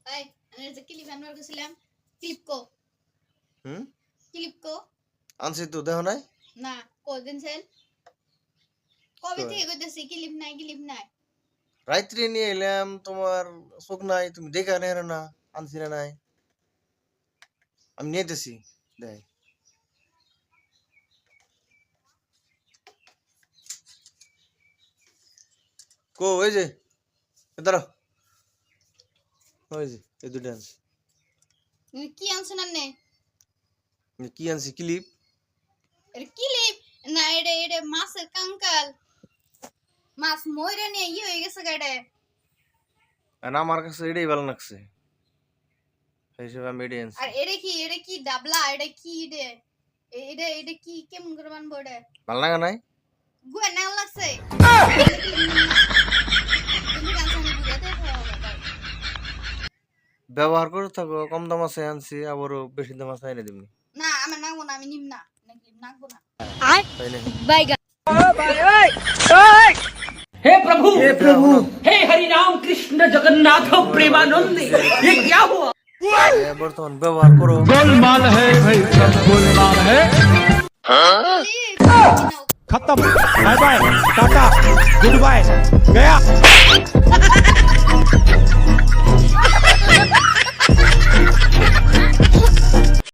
এই আমি যে ক্লিপ আনবার গেছিলাম ক্লিপ কো ক্লিপ কো আনছি তো দেখো নাই না কদিন সেল কবে থেকে কইতেছি ক্লিপ নাই রাত্রে নিয়ে এলাম তোমার চোখ নাই তুমি দেখা নেই না আনছি না নাই আমি নিয়ে যেতেছি দেখ কো ওই যে দাঁড়াও ওই যে এই দুটো আনছি কি আনছেন আন্নে কি আনছি ক্লিপ এটা ক্লিপ না এটা মাছের কাঙ্কাল মাছ মইরা নিয়ে হয়ে গেছে গাড়ে আর আমার কাছে এটাই ভালো লাগছে সেই হিসেবে আমি এটাই আনছি আর এটা কি ডাবলা এটা কি এটা কি কেমন করে বানবো এটা ভালো লাগা নাই গুয়া না লাগছে ব্যবহার করে থাকো কম দাম আছে আনছি আবারও বেশি দাম আছে এনে দিবনি না আমার নাগবো না আমি নিম না নাগবো না তাই না हे प्रभु हे हरि राम कृष्ण जगन्नाथ प्रेमानंद ये क्या हुआ বর্তমান ব্যবহার করো गोलमाल है भाई सब गोलमाल है खत्म bye bye ta ta goodbye गया